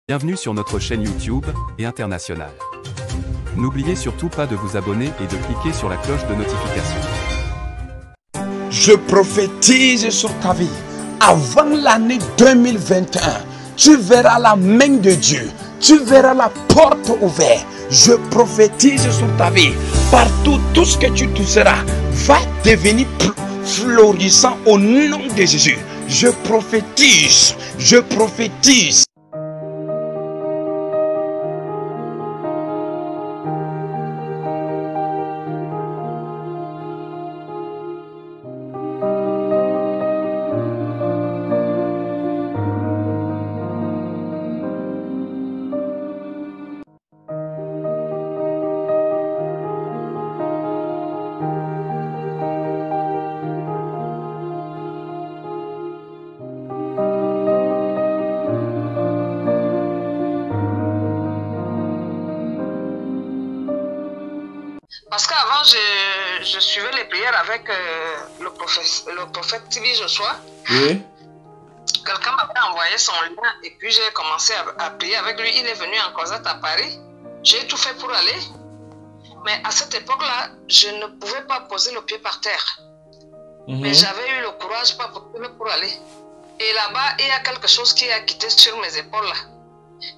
Bienvenue sur notre chaîne YouTube et internationale. N'oubliez surtout pas de vous abonner et de cliquer sur la cloche de notification. Je prophétise sur ta vie. Avant l'année 2021, tu verras la main de Dieu. Tu verras la porte ouverte. Je prophétise sur ta vie. Partout, tout ce que tu toucheras va devenir florissant au nom de Jésus. Je prophétise. Je prophétise. Parce qu'avant, je suivais les prières avec le prophète TV Joshua. Oui. Quelqu'un m'avait envoyé son lien et puis j'ai commencé à prier avec lui. Il est venu en Cosette à Paris. J'ai tout fait pour aller. Mais à cette époque-là, je ne pouvais pas poser le pied par terre. Mais j'avais eu le courage pas pour aller. Et là-bas, il y a quelque chose qui a quitté sur mes épaules là.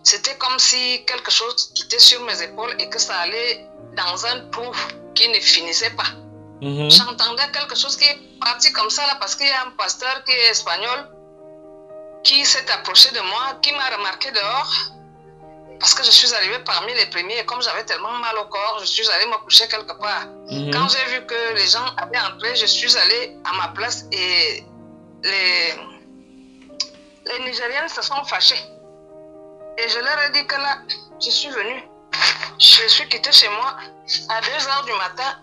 C'était comme si quelque chose quittait sur mes épaules et que ça allait dans un trou qui ne finissait pas. J'entendais quelque chose qui est parti comme ça là parce qu'il y a un pasteur qui est espagnol qui s'est approché de moi, qui m'a remarqué dehors parce que je suis arrivée parmi les premiers et comme j'avais tellement mal au corps, je suis allée me coucher quelque part. Quand j'ai vu que les gens avaient entré, je suis allée à ma place et les Nigériennes se sont fâchées. Et je leur ai dit que là, je suis venue. Je suis quittée chez moi à 2 h du matin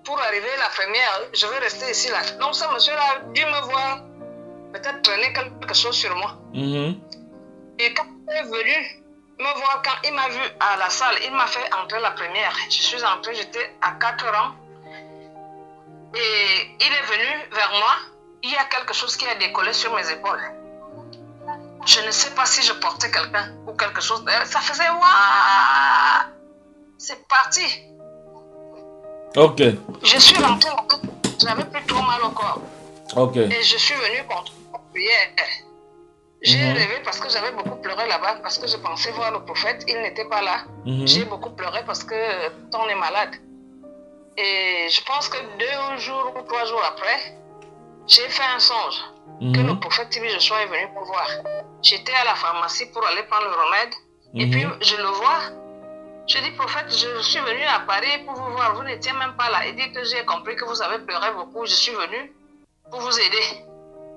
pour arriver la première. Je vais rester ici là. Donc ce monsieur-là a dû me voir, peut-être traîner quelque chose sur moi. Et quand il est venu me voir, quand il m'a vu à la salle, il m'a fait entrer la première. Je suis entrée, j'étais à 4 rangs. Et il est venu vers moi. Il y a quelque chose qui a décollé sur mes épaules. Je ne sais pas si je portais quelqu'un ou quelque chose. Ça faisait waouh! C'est parti. Ok. Je suis rentrée, j'avais plus trop mal au corps. Ok. Et je suis venue contre la prière. J'ai rêvé parce que j'avais beaucoup pleuré là-bas, parce que je pensais voir le prophète, il n'était pas là. J'ai beaucoup pleuré parce que on est malade. Et je pense que 2 jours ou 3 jours après, j'ai fait un songe que le prophète TV Joshua est venu pour voir. J'étais à la pharmacie pour aller prendre le remède. Et puis je le vois. Je dis, prophète, je suis venu à Paris pour vous voir. Vous n'étiez même pas là. Il dit que j'ai compris que vous avez pleuré beaucoup. Je suis venu pour vous aider.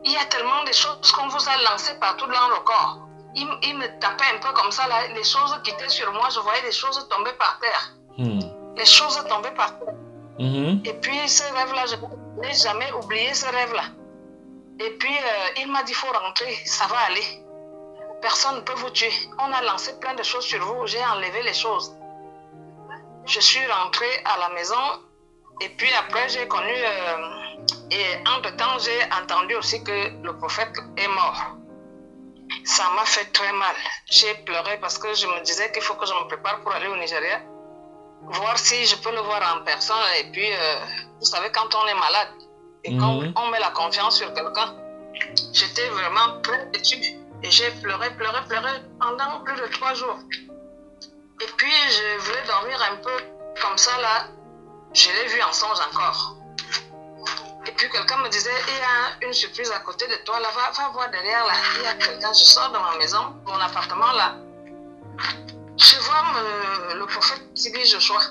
Il y a tellement de choses qu'on vous a lancées partout dans le corps. Il me tapait un peu comme ça. Là. Les choses qui étaient sur moi, je voyais les choses tomber par terre. Les choses tombaient par terre. Et puis ce rêve-là, je n'ai jamais oublié ce rêve-là. Et puis il m'a dit, il faut rentrer, ça va aller. Personne ne peut vous tuer. On a lancé plein de choses sur vous. J'ai enlevé les choses. Je suis rentrée à la maison. Et puis après, j'ai connu... et entre-temps, j'ai entendu aussi que le prophète est mort. Ça m'a fait très mal. J'ai pleuré parce que je me disais qu'il faut que je me prépare pour aller au Nigeria. Voir si je peux le voir en personne. Et puis, vous savez, quand on est malade et quand on met la confiance sur quelqu'un, j'étais vraiment très têtue. Et j'ai pleuré pendant plus de 3 jours. Et puis, je voulais dormir un peu comme ça, là. Je l'ai vu en songe encore. Et puis, quelqu'un me disait, il y a une surprise à côté de toi, là. Va voir derrière, là. Il y a quelqu'un. Je sors de ma maison, mon appartement, là. Je vois le prophète TV Joshua.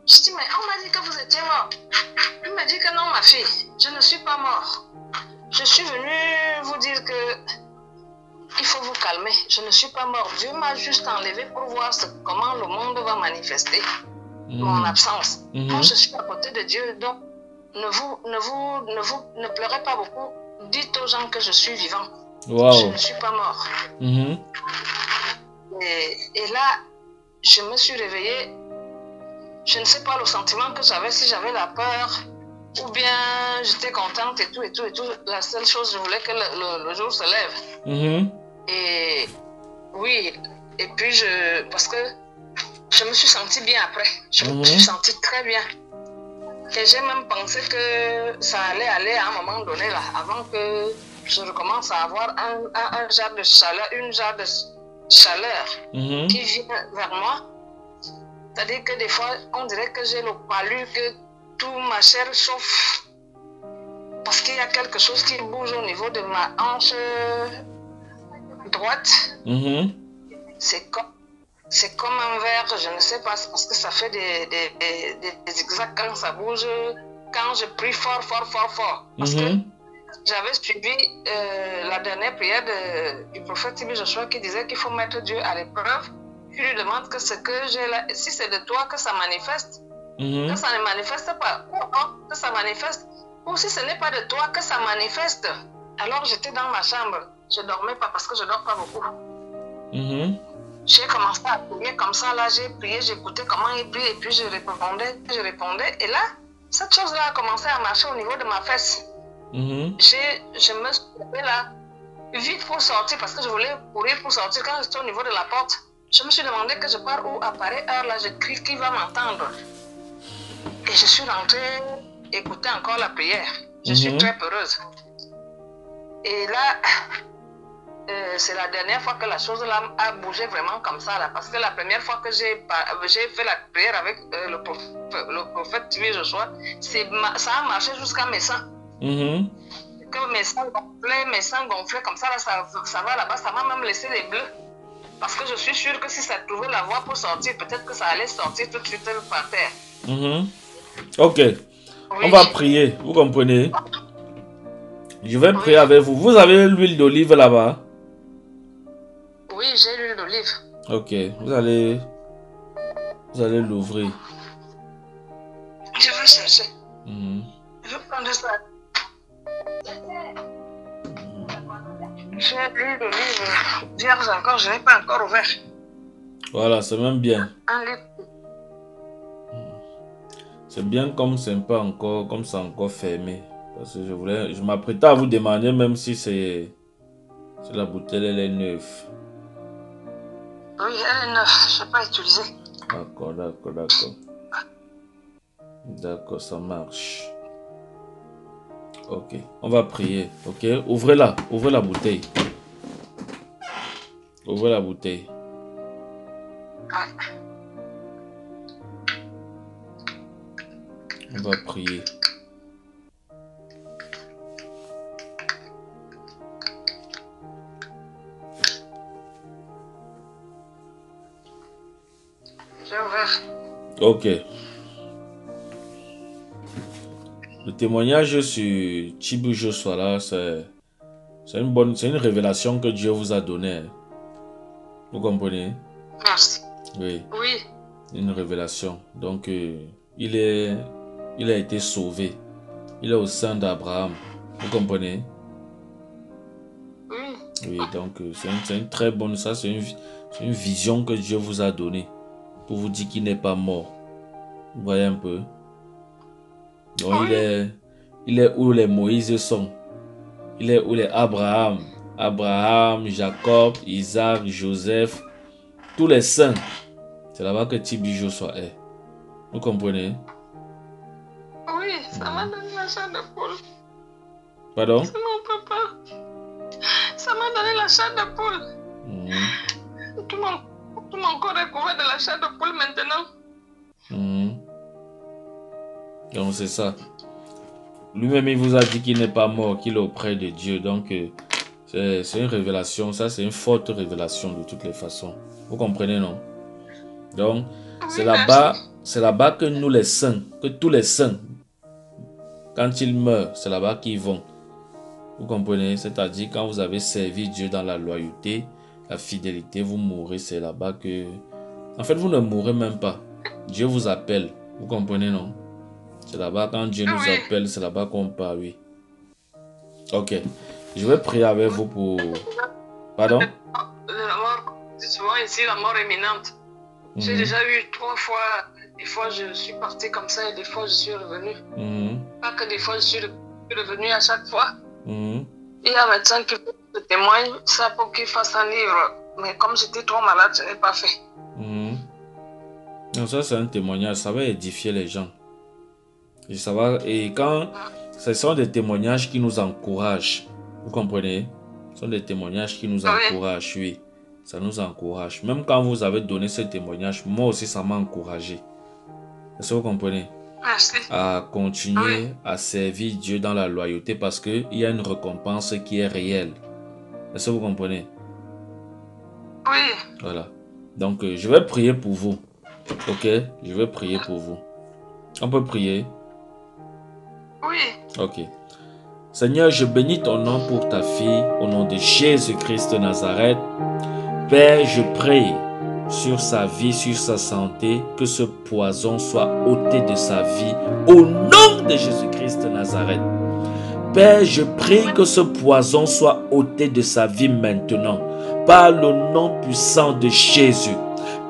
Je dis, mais on m'a dit que vous étiez mort. Il m'a dit que non, ma fille, je ne suis pas mort. Je suis venue vous dire que il faut vous calmer. Je ne suis pas mort. Dieu m'a juste enlevé pour voir comment le monde va manifester mon absence. Moi, je suis à côté de Dieu. Donc, ne pleurez pas beaucoup. Dites aux gens que je suis vivant. Je ne suis pas mort. Et là, je me suis réveillée. Je ne sais pas le sentiment que j'avais, si j'avais la peur ou bien j'étais contente et tout. La seule chose, je voulais que le jour se lève. Et oui, Et puis, parce que je me suis sentie bien après. Je me suis sentie très bien. Et j'ai même pensé que ça allait aller à un moment donné, là, avant que je recommence à avoir un genre de chaleur, une genre de chaleur qui vient vers moi. C'est-à-dire que des fois, on dirait que j'ai le palu, que toute ma chair chauffe. Parce qu'il y a quelque chose qui bouge au niveau de ma hanche droite. C'est comme un verre, je ne sais pas, parce que ça fait des zigzags quand ça bouge, quand je prie fort. Parce que j'avais suivi la dernière prière du prophète Tibi Joshua qui disait qu'il faut mettre Dieu à l'épreuve. Je lui demande que ce que j'ai là, si c'est de toi que ça manifeste, que ça ne manifeste pas, que ça manifeste, ou si ce n'est pas de toi que ça manifeste. Alors j'étais dans ma chambre, je ne dormais pas parce que je ne dors pas beaucoup. J'ai commencé à prier comme ça, là j'ai prié, j'écoutais comment il prie et puis je répondais. Et là, cette chose-là a commencé à marcher au niveau de ma fesse. Je me suis levée là, vite pour sortir parce que je voulais courir pour sortir. Quand j'étais au niveau de la porte, je me suis demandé que je pars où à pareille heure là, je crie qui va m'entendre. Et je suis rentrée écouter encore la prière. Je suis très peureuse. Et là, c'est la dernière fois que la chose là a bougé vraiment comme ça là, parce que la première fois que j'ai fait la prière avec le prophète Tibi Joshua, ça a marché jusqu'à mes seins. Que mes seins gonflaient comme ça là, ça va là-bas, ça m'a même laissé des bleus. Parce que je suis sûre que si ça trouvait la voie pour sortir, peut-être que ça allait sortir tout de suite par terre. Ok. Oui. On va prier, vous comprenez? Je vais prier avec vous. Vous avez l'huile d'olive là-bas? Oui, j'ai l'huile d'olive. Ok, vous allez l'ouvrir. Je vais chercher. Je vais prendre ça. J'ai l'huile d'olive vierge encore, je n'ai pas encore ouvert. Voilà, c'est même bien. Un litre. C'est bien comme c'est pas encore, comme c'est encore fermé. Parce que je m'apprêtais à vous demander même si c'est la bouteille, elle est neuve. Oui, elle est neuve, je n'ai pas utilisé. D'accord. D'accord, ça marche. Ok, on va prier. Ok, ouvrez-la bouteille. Ouvrez la bouteille. On va prier. J'ai ouvert. Ok. Le témoignage sur Tibi Joshua là, c'est une révélation que Dieu vous a donnée. Vous comprenez? Merci. Oui. Oui. Une révélation. Donc, il a été sauvé. Il est au sein d'Abraham. Vous comprenez? Oui. Oui, donc c'est une très bonne, ça c'est une vision que Dieu vous a donnée pour vous dire qu'il n'est pas mort. Vous voyez un peu? Donc oui. Il est où les Moïse sont. Il est où les Abraham, Jacob, Isaac, Joseph, tous les saints. C'est là-bas que Tibi Joshua est. Vous comprenez? Oui, ça m'a donné la chair de poule. Pardon? C'est mon papa. Ça m'a donné la chair de poule. Tout mon corps est couvert de la chair de poule maintenant. Donc c'est ça. Lui-même, il vous a dit qu'il n'est pas mort, qu'il est auprès de Dieu. Donc, c'est une révélation. Ça, c'est une forte révélation de toutes les façons. Vous comprenez, non? Donc, c'est là-bas que nous, les saints, que tous les saints, quand ils meurent, c'est là-bas qu'ils vont. Vous comprenez? C'est-à-dire, quand vous avez servi Dieu dans la loyauté, la fidélité, vous mourrez. C'est là-bas que... En fait, vous ne mourrez même pas. Dieu vous appelle. Vous comprenez, non? C'est là-bas, quand Dieu nous appelle, c'est là-bas qu'on part, oui. Ok. Je vais prier avec vous pour... Pardon? La mort, souvent ici, la mort imminente. J'ai déjà eu 3 fois, des fois je suis partie comme ça et des fois je suis revenue. Pas que des fois je suis revenue à chaque fois. Il y a un médecin qui témoigne ça pour qu'il fasse un livre Mais comme j'étais trop malade, je n'ai pas fait. Donc ça, c'est un témoignage. Ça va édifier les gens. Et quand ce sont des témoignages qui nous encouragent, vous comprenez? Ce sont des témoignages qui nous encouragent, oui. Ça nous encourage. Même quand vous avez donné ce témoignage, moi aussi, ça m'a encouragé. Est-ce que vous comprenez? Merci. À continuer à servir Dieu dans la loyauté parce qu'il y a une récompense qui est réelle. Est-ce que vous comprenez? Oui. Voilà. Donc, je vais prier pour vous. Ok? Je vais prier pour vous. On peut prier? Oui. Ok. Seigneur, je bénis ton nom pour ta fille, au nom de Jésus-Christ de Nazareth. Père, je prie sur sa vie, sur sa santé, que ce poison soit ôté de sa vie, au nom de Jésus-Christ de Nazareth. Père, je prie que ce poison soit ôté de sa vie maintenant, par le nom puissant de Jésus.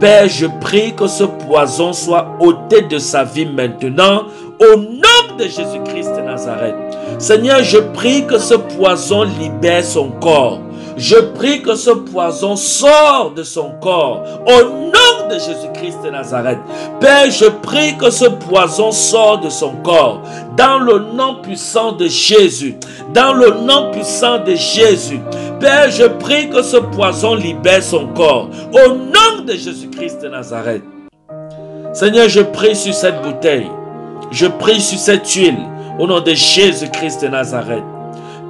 Père, je prie que ce poison soit ôté de sa vie maintenant, au nom de Jésus-Christ de Nazareth. Seigneur, je prie que ce poison libère son corps. Je prie que ce poison sorte de son corps, au nom de Jésus-Christ de Nazareth. Père, je prie que ce poison sorte de son corps, dans le nom puissant de Jésus. Dans le nom puissant de Jésus. Père, je prie que ce poison libère son corps, au nom de Jésus-Christ de Nazareth. Seigneur, je prie sur cette bouteille. Je prie sur cette huile, au nom de Jésus-Christ de Nazareth.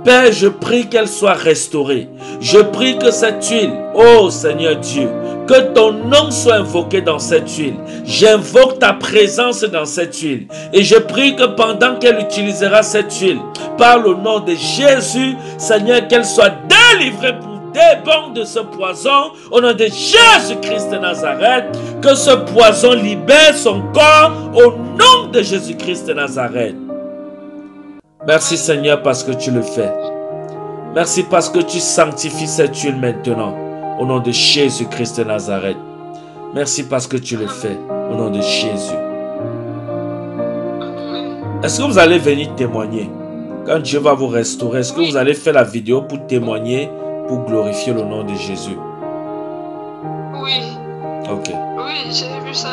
Père, je prie qu'elle soit restaurée. Je prie que cette huile, oh Seigneur Dieu, que ton nom soit invoqué dans cette huile. J'invoque ta présence dans cette huile. Et je prie que pendant qu'elle utilisera cette huile, par le nom de Jésus, Seigneur, qu'elle soit délivrée pour débord de ce poison, au nom de Jésus-Christ de Nazareth, que ce poison libère son corps, au nom de Jésus-Christ de Nazareth. Merci Seigneur parce que tu le fais. Merci parce que tu sanctifies cette huile maintenant, au nom de Jésus-Christ de Nazareth. Merci parce que tu le fais, au nom de Jésus. Est-ce que vous allez venir témoigner? Quand Dieu va vous restaurer, est-ce que vous allez faire la vidéo pour témoigner, pour glorifier le nom de Jésus? Oui. Ok. Oui, j'ai vu ça.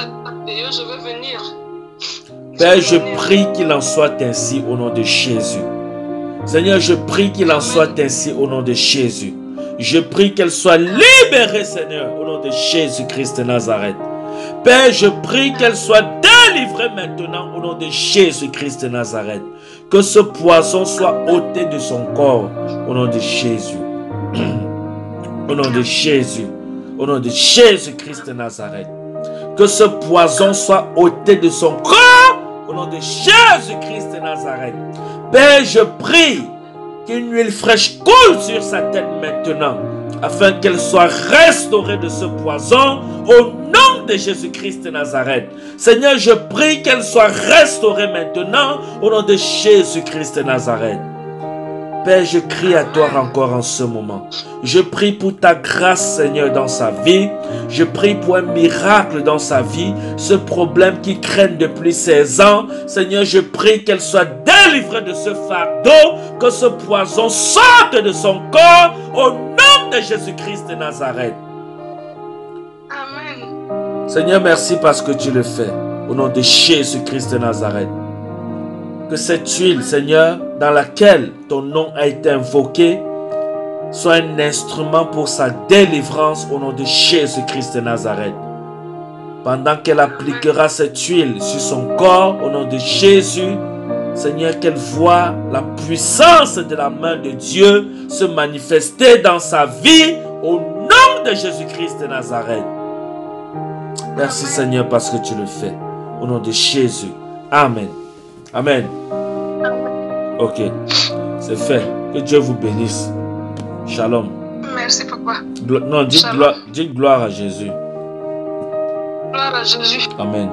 Et je vais venir. Père, je prie qu'il en soit ainsi au nom de Jésus. Seigneur, je prie qu'il en soit ainsi au nom de Jésus. Je prie qu'elle soit libérée, Seigneur, au nom de Jésus-Christ de Nazareth. Père, je prie qu'elle soit délivrée maintenant au nom de Jésus-Christ de Nazareth. Que ce poison soit ôté de son corps au nom de Jésus. Au nom de Jésus. Au nom de Jésus-Christ de Nazareth. Que ce poison soit ôté de son corps au nom de Jésus-Christ de Nazareth. Père, je prie qu'une huile fraîche coule sur sa tête maintenant, afin qu'elle soit restaurée de ce poison au nom de Jésus-Christ de Nazareth. Seigneur, je prie qu'elle soit restaurée maintenant au nom de Jésus-Christ de Nazareth. Père, je crie à toi encore en ce moment. Je prie pour ta grâce, Seigneur, dans sa vie. Je prie pour un miracle dans sa vie. Ce problème qui traîne depuis 16 ans, Seigneur, je prie qu'elle soit délivrée de ce fardeau, que ce poison sorte de son corps au nom de Jésus-Christ de Nazareth. Amen. Seigneur, merci parce que tu le fais. Au nom de Jésus-Christ de Nazareth. Que cette huile, Seigneur, dans laquelle ton nom a été invoqué, soit un instrument pour sa délivrance au nom de Jésus-Christ de Nazareth. Pendant qu'elle appliquera cette huile sur son corps, au nom de Jésus, Seigneur, qu'elle voit la puissance de la main de Dieu se manifester dans sa vie, au nom de Jésus-Christ de Nazareth. Merci Seigneur parce que tu le fais. Au nom de Jésus. Amen. Amen. Ok, c'est fait. Que Dieu vous bénisse. Shalom. Merci, papa. Non, dis gloire à Jésus. Gloire à Jésus. Amen.